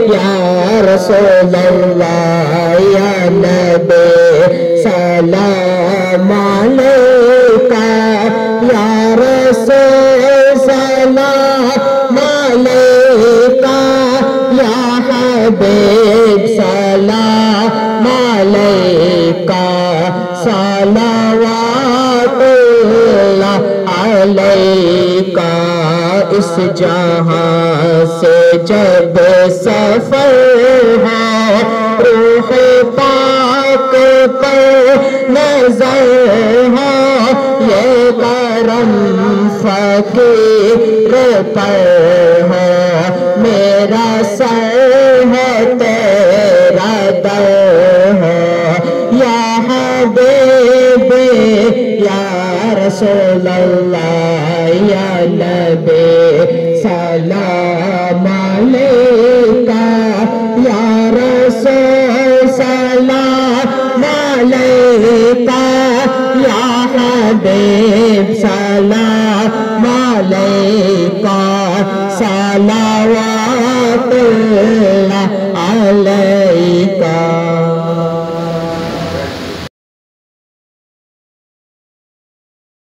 یا رسول اللہ یا نبی سلام علیکہ یا رسول سلام علیکہ یا حبیب سلام علیکہ صلوات اللہ علیکہ اس جہاں سے جب سفر ہے روح پاک پر نظر ہے یہ کرم فقیر پر ہے میرا سر ہے تیرا در ہے یا حبیب یا رسول اللہ یا نبی سلام علیکہ یا رسول سلام علیکہ یا حبیب سلام علیکہ صلوات اللہ